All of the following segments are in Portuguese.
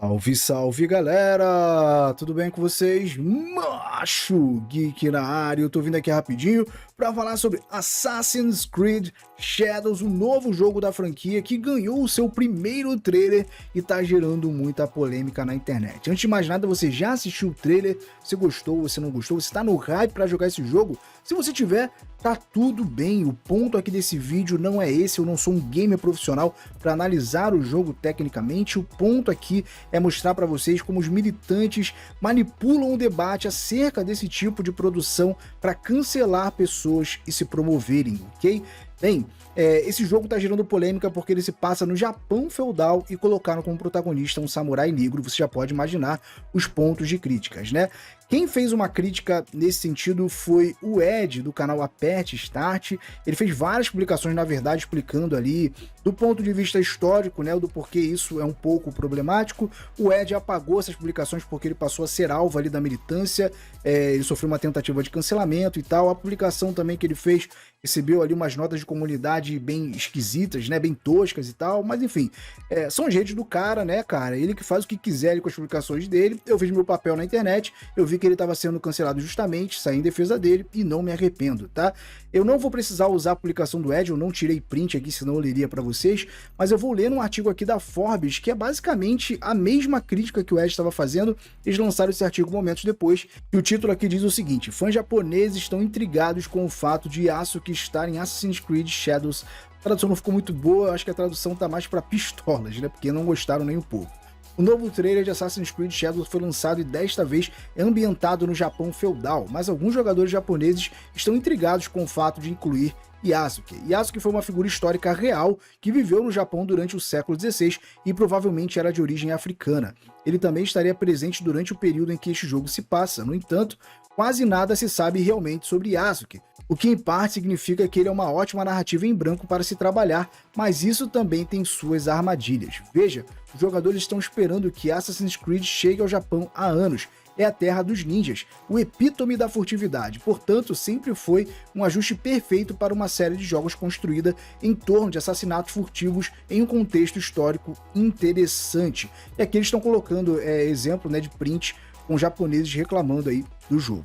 Salve, salve galera! Tudo bem com vocês? Macho Geek na área. Eu tô vindo aqui rapidinho para falar sobre Assassin's Creed Shadows, o novo jogo da franquia que ganhou o seu primeiro trailer e tá gerando muita polêmica na internet. Antes de mais nada, você já assistiu o trailer? Você gostou, você não gostou? Você tá no hype para jogar esse jogo? Se você tiver, tá tudo bem. O ponto aqui desse vídeo não é esse, eu não sou um gamer profissional para analisar o jogo tecnicamente. O ponto aqui é mostrar para vocês como os militantes manipulam o debate acerca desse tipo de produção para cancelar pessoas e se promoverem, ok? Bem, esse jogo tá gerando polêmica porque ele se passa no Japão feudal e colocaram como protagonista um samurai negro. Você já pode imaginar os pontos de críticas, né? Quem fez uma crítica nesse sentido foi o Ed, do canal Aperte Start. Ele fez várias publicações, na verdade, explicando ali, do ponto de vista histórico, né, do porquê isso é um pouco problemático. O Ed apagou essas publicações porque ele passou a ser alvo ali da militância, ele sofreu uma tentativa de cancelamento e tal. A publicação também que ele fez recebeu ali umas notas de comunidade bem esquisitas, né, bem toscas e tal, mas enfim, são as redes do cara, né, cara, ele que faz o que quiser ali com as publicações dele. Eu fiz meu papel na internet, eu vi que ele estava sendo cancelado justamente, saí em defesa dele e não me arrependo, tá? Eu não vou precisar usar a publicação do Ed, eu não tirei print aqui, senão eu leria para vocês, mas eu vou ler um artigo aqui da Forbes, que é basicamente a mesma crítica que o Ed estava fazendo. Eles lançaram esse artigo momentos depois, e o título aqui diz o seguinte: fãs japoneses estão intrigados com o fato de Yasuke estar em Assassin's Creed Shadows. A tradução não ficou muito boa, eu acho que a tradução tá mais para pistolas, né, porque não gostaram nem um pouco. O novo trailer de Assassin's Creed Shadows foi lançado e desta vez é ambientado no Japão feudal, mas alguns jogadores japoneses estão intrigados com o fato de incluir Yasuke. Yasuke foi uma figura histórica real que viveu no Japão durante o século XVI e provavelmente era de origem africana. Ele também estaria presente durante o período em que este jogo se passa. No entanto, quase nada se sabe realmente sobre Yasuke, o que em parte significa que ele é uma ótima narrativa em branco para se trabalhar, mas isso também tem suas armadilhas. Veja, os jogadores estão esperando que Assassin's Creed chegue ao Japão há anos. É a terra dos ninjas, o epítome da furtividade, portanto sempre foi um ajuste perfeito para uma série de jogos construída em torno de assassinatos furtivos em um contexto histórico interessante. E aqui eles estão colocando exemplo, né, de print com japoneses reclamando aí do jogo.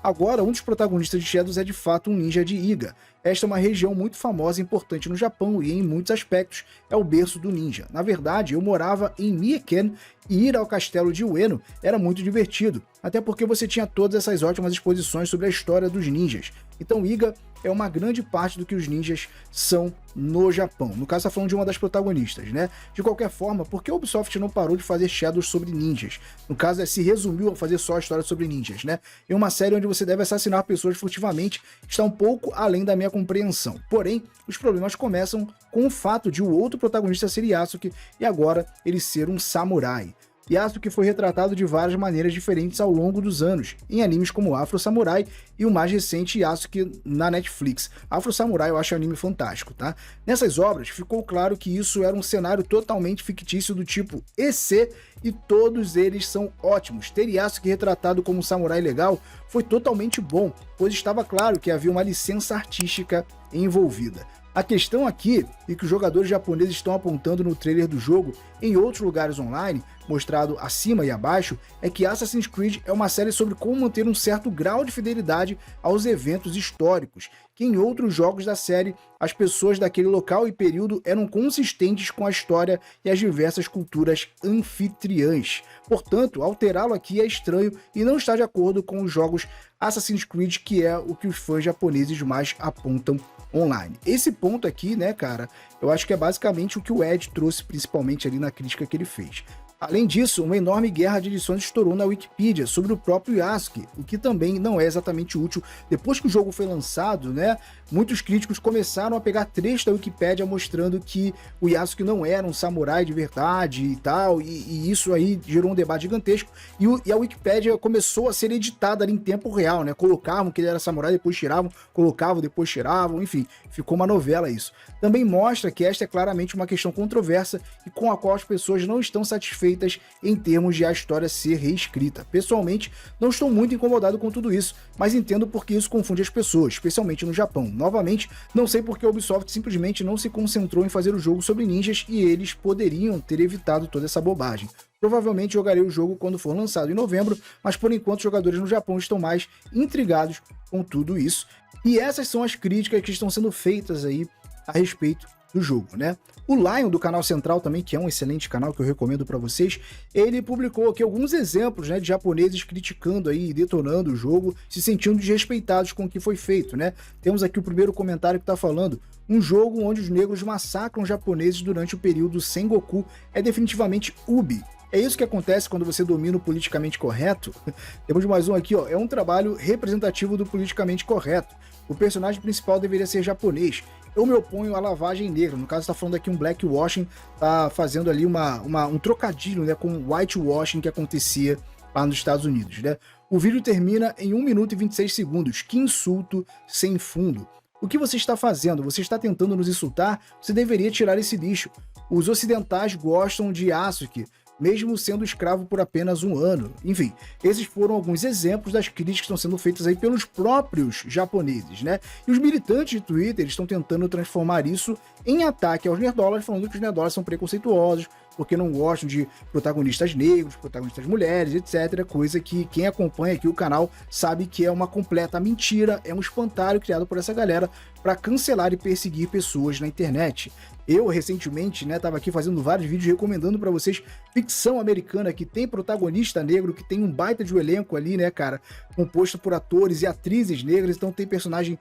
Agora, um dos protagonistas de Shadows é de fato um ninja de Iga. Esta é uma região muito famosa e importante no Japão e em muitos aspectos é o berço do ninja. Na verdade, eu morava em Mieken e ir ao castelo de Ueno era muito divertido, até porque você tinha todas essas ótimas exposições sobre a história dos ninjas. Então Iga é uma grande parte do que os ninjas são no Japão. No caso, está falando de uma das protagonistas, né? De qualquer forma, por que a Ubisoft não parou de fazer Shadows sobre ninjas? No caso, se resumiu a fazer só a história sobre ninjas, né? Em uma série onde você deve assassinar pessoas furtivamente, está um pouco além da minha compreensão. Porém, os problemas começam com o fato de o outro protagonista ser Yasuke e agora ele ser um samurai. Yasuke foi retratado de várias maneiras diferentes ao longo dos anos, em animes como Afro Samurai e o mais recente Yasuke na Netflix. Afro Samurai eu acho um anime fantástico, tá? Nessas obras ficou claro que isso era um cenário totalmente fictício do tipo EC e todos eles são ótimos. Ter Yasuke retratado como um samurai legal foi totalmente bom, pois estava claro que havia uma licença artística envolvida. A questão aqui, e que os jogadores japoneses estão apontando no trailer do jogo em outros lugares online, mostrado acima e abaixo, é que Assassin's Creed é uma série sobre como manter um certo grau de fidelidade aos eventos históricos, que em outros jogos da série as pessoas daquele local e período eram consistentes com a história e as diversas culturas anfitriãs. Portanto, alterá-lo aqui é estranho e não está de acordo com os jogos Assassin's Creed, que é o que os fãs japoneses mais apontam online. Esse ponto aqui, né, cara, eu acho que é basicamente o que o Ed trouxe principalmente ali na crítica que ele fez. Além disso, uma enorme guerra de edições estourou na Wikipedia sobre o próprio Yasuke, o que também não é exatamente útil. Depois que o jogo foi lançado, né, muitos críticos começaram a pegar trechos da Wikipédia mostrando que o Yasuke não era um samurai de verdade e tal, e isso aí gerou um debate gigantesco, e a Wikipédia começou a ser editada ali em tempo real, né, colocavam que ele era samurai, depois tiravam, colocavam, depois tiravam, enfim, ficou uma novela isso. Também mostra que esta é claramente uma questão controversa e com a qual as pessoas não estão satisfeitas em termos de a história ser reescrita. Pessoalmente, não estou muito incomodado com tudo isso, mas entendo porque isso confunde as pessoas, especialmente no Japão. Novamente, não sei porque a Ubisoft simplesmente não se concentrou em fazer o jogo sobre ninjas e eles poderiam ter evitado toda essa bobagem. Provavelmente jogarei o jogo quando for lançado em novembro, mas por enquanto os jogadores no Japão estão mais intrigados com tudo isso. E essas são as críticas que estão sendo feitas aí a respeito do jogo, né? O Lion, do canal Central também, que é um excelente canal que eu recomendo para vocês, ele publicou aqui alguns exemplos, né, de japoneses criticando aí, detonando o jogo, se sentindo desrespeitados com o que foi feito, né? Temos aqui o primeiro comentário que tá falando: um jogo onde os negros massacram japoneses durante o período Sengoku é definitivamente Ubi. É isso que acontece quando você domina o politicamente correto? Temos mais um aqui, ó. É um trabalho representativo do politicamente correto. O personagem principal deveria ser japonês. Eu me oponho à lavagem negra. No caso, está falando aqui um blackwashing, tá fazendo ali um trocadilho, né, com whitewashing que acontecia lá nos Estados Unidos, né? O vídeo termina em 1 minuto e 26 segundos. Que insulto sem fundo. O que você está fazendo? Você está tentando nos insultar? Você deveria tirar esse lixo. Os ocidentais gostam de Yasuke, mesmo sendo escravo por apenas 1 ano. Enfim, esses foram alguns exemplos das críticas que estão sendo feitas aí pelos próprios japoneses, né? E os militantes de Twitter estão tentando transformar isso em ataque aos nerdolas, falando que os nerdolas são preconceituosos, porque não gostam de protagonistas negros, protagonistas mulheres, etc. Coisa que quem acompanha aqui o canal sabe que é uma completa mentira, é um espantalho criado por essa galera para cancelar e perseguir pessoas na internet. Eu, recentemente, né, tava aqui fazendo vários vídeos recomendando para vocês ficção americana que tem protagonista negro, que tem um baita de um elenco ali, né, cara, composto por atores e atrizes negras, então tem personagem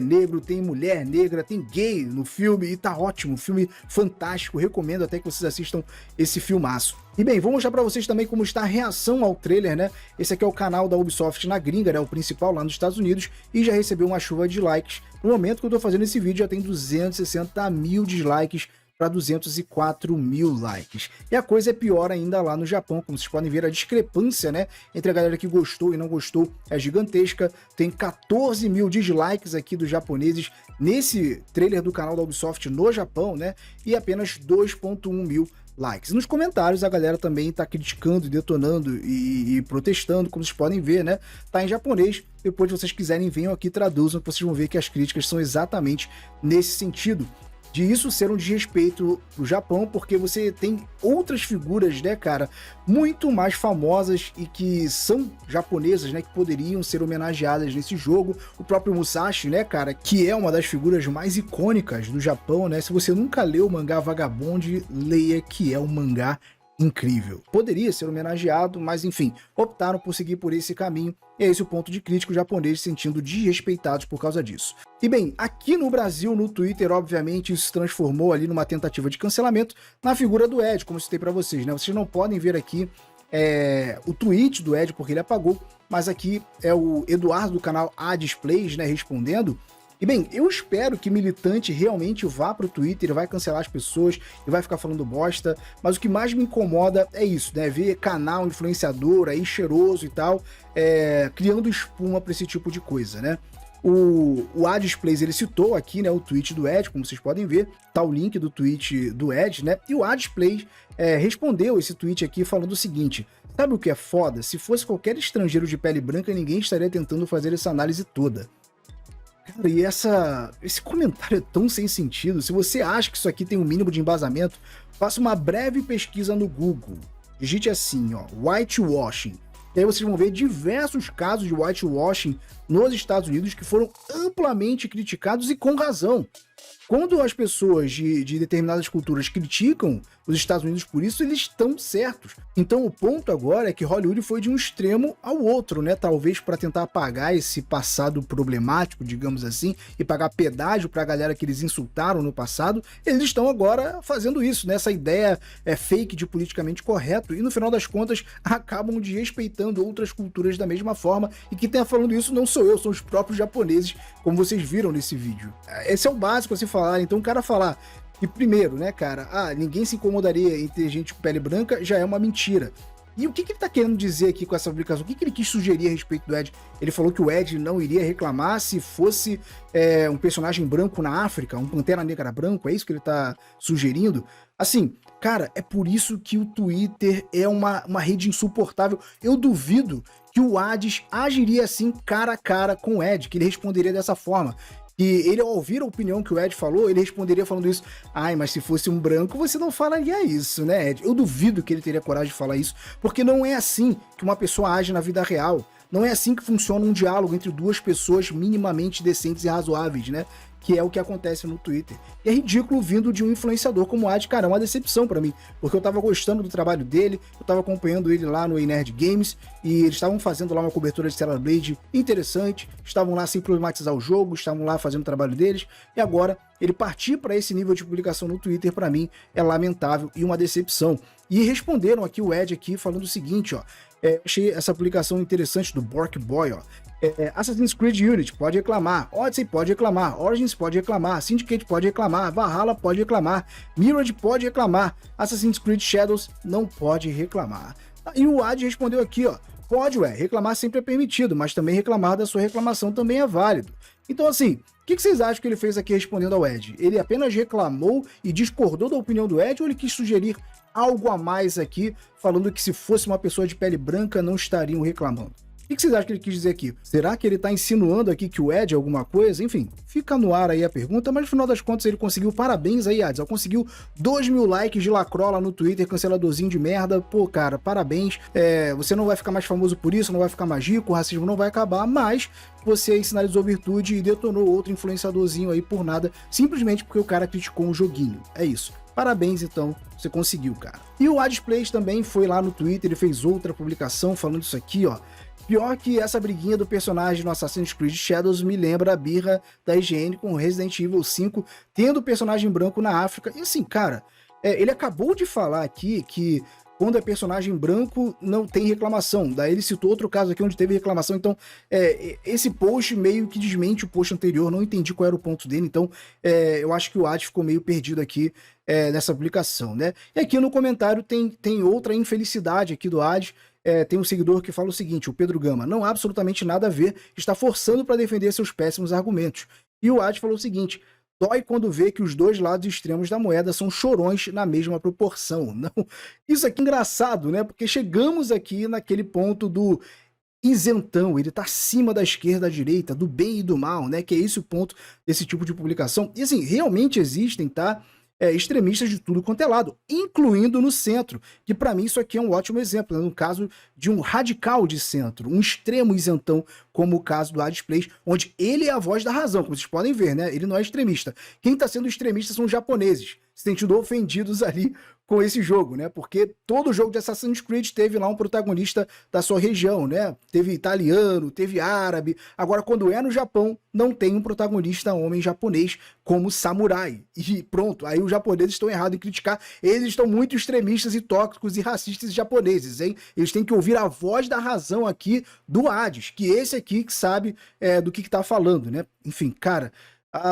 negro, tem mulher negra, tem gay no filme, e tá ótimo, filme fantástico, recomendo até que vocês assistam esse filmaço. E bem, vou mostrar pra vocês também como está a reação ao trailer, né? Esse aqui é o canal da Ubisoft na gringa, né? O principal lá nos Estados Unidos, e já recebeu uma chuva de likes. No momento que eu tô fazendo esse vídeo já tem 260 mil dislikes para 204 mil likes. E a coisa é pior ainda lá no Japão, como vocês podem ver, a discrepância, né, entre a galera que gostou e não gostou é gigantesca. Tem 14 mil dislikes aqui dos japoneses nesse trailer do canal da Ubisoft no Japão, né, e apenas 2.1 mil likes. Nos comentários a galera também tá criticando, detonando e protestando, como vocês podem ver, né? Tá em japonês. Depois, se vocês quiserem, venham aqui e traduzam, que vocês vão ver que as críticas são exatamente nesse sentido. De isso ser um desrespeito pro Japão, porque você tem outras figuras, né, cara, muito mais famosas e que são japonesas, né, que poderiam ser homenageadas nesse jogo. O próprio Musashi, né, cara, que é uma das figuras mais icônicas do Japão, né? Se você nunca leu o mangá Vagabond, leia, que é um mangá incrível. Poderia ser homenageado, mas enfim, optaram por seguir por esse caminho, e é esse o ponto de críticos japoneses se sentindo desrespeitados por causa disso. E bem, aqui no Brasil, no Twitter, obviamente, isso se transformou ali numa tentativa de cancelamento na figura do Ed, como eu citei pra vocês, né? Vocês não podem ver aqui o tweet do Ed, porque ele apagou, mas aqui é o Eduardo do canal Adisplays, né, respondendo. E bem, eu espero que militante realmente vá pro Twitter, vai cancelar as pessoas e vai ficar falando bosta, mas o que mais me incomoda é isso, né? Ver canal influenciador aí cheiroso e tal, criando espuma pra esse tipo de coisa, né? O Adisplays, ele citou aqui, né, o tweet do Ed, como vocês podem ver, tá o link do tweet do Ed, né? E o Adisplays respondeu esse tweet aqui falando o seguinte: sabe o que é foda? Se fosse qualquer estrangeiro de pele branca, ninguém estaria tentando fazer essa análise toda. Cara, e esse comentário é tão sem sentido. Se você acha que isso aqui tem um mínimo de embasamento, faça uma breve pesquisa no Google. Digite assim, ó, whitewashing. E aí vocês vão ver diversos casos de whitewashing nos Estados Unidos que foram amplamente criticados e com razão. Quando as pessoas de determinadas culturas criticam os Estados Unidos por isso, eles estão certos. Então o ponto agora é que Hollywood foi de um extremo ao outro, né? Talvez para tentar apagar esse passado problemático, digamos assim, e pagar pedágio para a galera que eles insultaram no passado, eles estão agora fazendo isso, né? Essa ideia fake de politicamente correto, e no final das contas acabam desrespeitando outras culturas da mesma forma, e quem está falando isso não sou eu, são os próprios japoneses, como vocês viram nesse vídeo. Esse é o básico a se falar. Então o cara falar que primeiro, né, cara, ninguém se incomodaria em ter gente com pele branca, já é uma mentira. E o que ele tá querendo dizer aqui com essa publicação? O que ele quis sugerir a respeito do Ed? Ele falou que o Ed não iria reclamar se fosse um personagem branco na África, um Pantera Negra branco, é isso que ele tá sugerindo? Assim, cara, é por isso que o Twitter é uma rede insuportável. Eu duvido que o Adis agiria assim cara a cara com o Ed, que ele responderia dessa forma. que ele, ao ouvir a opinião que o Ed falou, ele responderia falando isso: ai, mas se fosse um branco, você não falaria isso, né, Ed? Eu duvido que ele teria coragem de falar isso, porque não é assim que uma pessoa age na vida real. Não é assim que funciona um diálogo entre duas pessoas minimamente decentes e razoáveis, né? Que é o que acontece no Twitter. E é ridículo vindo de um influenciador como o Ad, cara, é uma decepção pra mim, porque eu tava gostando do trabalho dele, eu tava acompanhando ele lá no Nerd Games, e eles estavam fazendo lá uma cobertura de Stellar Blade interessante, estavam lá sem problematizar o jogo, estavam lá fazendo o trabalho deles, e agora ele partir para esse nível de publicação no Twitter, pra mim, é lamentável e uma decepção. E responderam aqui o Ed aqui falando o seguinte, ó, achei essa publicação interessante do Bork Boy, ó. Assassin's Creed Unity pode reclamar, Odyssey pode reclamar, Origins pode reclamar, Syndicate pode reclamar, Valhalla pode reclamar, Mirage pode reclamar, Assassin's Creed Shadows não pode reclamar. E o Ad respondeu aqui, ó, pode, reclamar sempre é permitido, mas também reclamar da sua reclamação também é válido. Então assim, o que vocês acham que ele fez aqui respondendo ao Ed? Ele apenas reclamou e discordou da opinião do Ed, ou ele quis sugerir algo a mais aqui, falando que se fosse uma pessoa de pele branca não estariam reclamando? O que vocês acham que ele quis dizer aqui? Será que ele tá insinuando aqui que o Ed é alguma coisa? Enfim, fica no ar aí a pergunta, mas no final das contas ele conseguiu, parabéns aí, Eds, ele conseguiu 2.000 likes de lacrola no Twitter, canceladorzinho de merda, pô, cara, parabéns, você não vai ficar mais famoso por isso, não vai ficar mais rico, o racismo não vai acabar, mas você aí sinalizou virtude e detonou outro influenciadorzinho aí por nada, simplesmente porque o cara criticou um joguinho, é isso. Parabéns, então, você conseguiu, cara. E o Adplays também foi lá no Twitter, ele fez outra publicação falando isso aqui, ó. Pior que essa briguinha do personagem no Assassin's Creed Shadows me lembra a birra da IGN com Resident Evil 5, tendo o personagem branco na África. E assim, cara, ele acabou de falar aqui que quando é personagem branco não tem reclamação. Daí ele citou outro caso aqui onde teve reclamação. Então, esse post meio que desmente o post anterior. Não entendi qual era o ponto dele. Então, eu acho que o Ad ficou meio perdido aqui nessa publicação, né? E aqui no comentário tem outra infelicidade aqui do Ad. Tem um seguidor que fala o seguinte, o Pedro Gama: não há absolutamente nada a ver, está forçando para defender seus péssimos argumentos. E o Ad falou o seguinte: dói quando vê que os dois lados extremos da moeda são chorões na mesma proporção. Não, isso aqui é engraçado, né? Porque chegamos aqui naquele ponto do isentão, ele tá acima da esquerda, da direita, do bem e do mal, né? Que é esse o ponto desse tipo de publicação. E assim, realmente existem, tá? Extremistas de tudo quanto é lado, incluindo no centro, que para mim isso aqui é um ótimo exemplo, né? No caso de um radical de centro, um extremo isentão, como o caso do Adplays, onde ele é a voz da razão, como vocês podem ver, né? Ele não é extremista. Quem tá sendo extremista são os japoneses, se sentindo ofendidos ali com esse jogo, né? Porque todo jogo de Assassin's Creed teve lá um protagonista da sua região, né? Teve italiano, teve árabe. Agora, quando é no Japão, não tem um protagonista homem japonês como samurai. E pronto, aí os japoneses estão errados em criticar. Eles estão muito extremistas e tóxicos e racistas japoneses, hein? Eles têm que ouvir a voz da razão aqui do Hades, que esse aqui que sabe do que tá falando, né? Enfim, cara...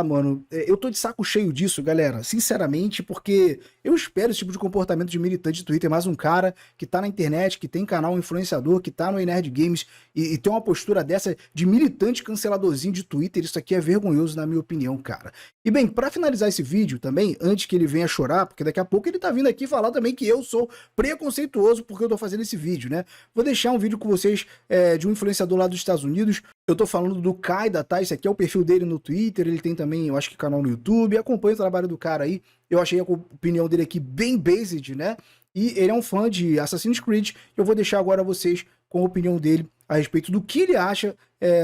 mano, eu tô de saco cheio disso, galera, sinceramente, porque eu espero esse tipo de comportamento de militante de Twitter, mais um cara que tá na internet, que tem canal influenciador, que tá no Nerd Games e tem uma postura dessa de militante canceladorzinho de Twitter. Isso aqui é vergonhoso na minha opinião, cara. E bem, pra finalizar esse vídeo também, antes que ele venha chorar, porque daqui a pouco ele tá vindo aqui falar também que eu sou preconceituoso porque eu tô fazendo esse vídeo, né? Vou deixar um vídeo com vocês de um influenciador lá dos Estados Unidos. Eu tô falando do Kaida, tá? Esse aqui é o perfil dele no Twitter, ele tem também, eu acho que canal no YouTube, acompanha o trabalho do cara aí. Eu achei a opinião dele aqui bem based, né? E ele é um fã de Assassin's Creed. Eu vou deixar agora vocês com a opinião dele a respeito do que ele acha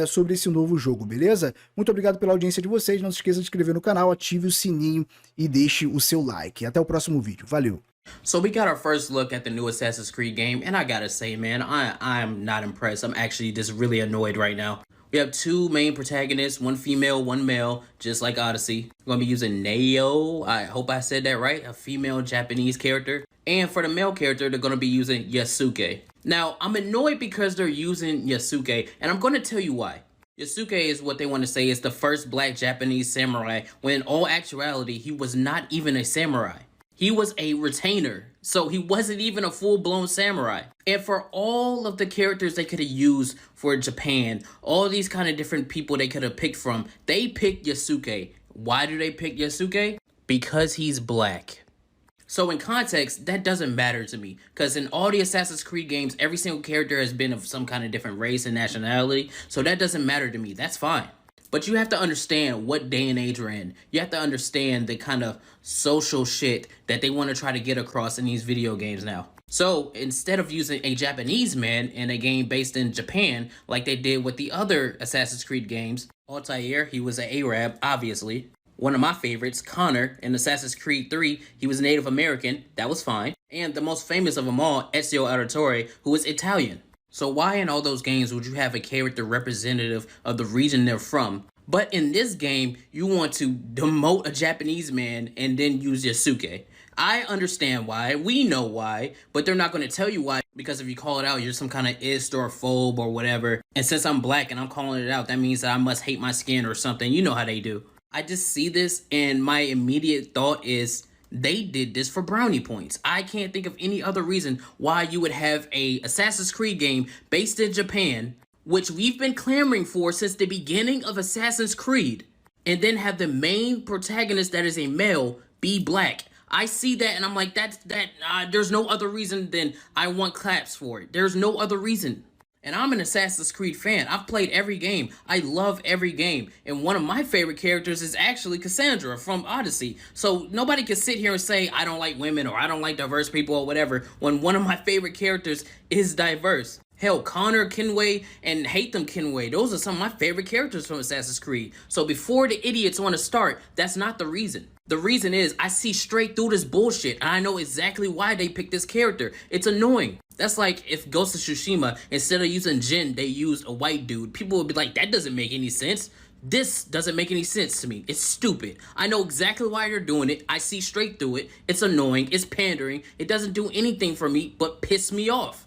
sobre esse novo jogo, beleza? Muito obrigado pela audiência de vocês, não se esqueça de se inscrever no canal, ative o sininho e deixe o seu like. Até o próximo vídeo, valeu! So we got our first look at the new Assassin's Creed game, and I gotta say, man, I'm not impressed. I'm actually just really annoyed right now. We have two main protagonists, one female, one male, just like Odyssey. We're gonna be using Neo, I hope I said that right, a female Japanese character. And for the male character, they're gonna be using Yasuke. Now, I'm annoyed because they're using Yasuke, and I'm gonna tell you why. Yasuke is what they want to say is the first black Japanese samurai, when in all actuality, he was not even a samurai. He was a retainer, so he wasn't even a full-blown samurai. And for all of the characters they could have used for Japan, all these kind of different people they could have picked from, they picked Yasuke. Why do they pick Yasuke? Because he's black. So in context, that doesn't matter to me, because in all the Assassin's Creed games, every single character has been of some kind of different race and nationality, so that doesn't matter to me. That's fine. But you have to understand what day and age we're in. You have to understand the kind of social shit that they want to try to get across in these video games now. So instead of using a Japanese man in a game based in Japan, like they did with the other Assassin's Creed games, Altair, he was an Arab, obviously. One of my favorites, Connor, in Assassin's Creed 3, he was Native American, that was fine. And the most famous of them all, Ezio Auditore, who was Italian. So why in all those games would you have a character representative of the region they're from? But in this game, you want to demote a Japanese man and then use Yasuke. I understand why, we know why, but they're not going to tell you why, because if you call it out, you're some kind of ist or phobe or whatever. And since I'm black and I'm calling it out, that means that I must hate my skin or something. You know how they do. I just see this and my immediate thought is they did this for brownie points. I can't think of any other reason why you would have a Assassin's Creed game based in Japan, which we've been clamoring for since the beginning of Assassin's Creed, and then have the main protagonist that is a male be black. I see that and I'm like, there's no other reason than I want claps for it. There's no other reason. And I'm an Assassin's Creed fan. I've played every game. I love every game. And one of my favorite characters is actually Cassandra from Odyssey. So nobody can sit here and say, I don't like women or I don't like diverse people or whatever, when one of my favorite characters is diverse. Hell, Connor Kenway and Haytham Kenway, those are some of my favorite characters from Assassin's Creed. So before the idiots want to start, that's not the reason. The reason is I see straight through this bullshit and I know exactly why they picked this character. It's annoying. That's like if Ghost of Tsushima, instead of using Jin, they used a white dude. People would be like, that doesn't make any sense. This doesn't make any sense to me. It's stupid. I know exactly why you're doing it. I see straight through it. It's annoying. It's pandering. It doesn't do anything for me but piss me off.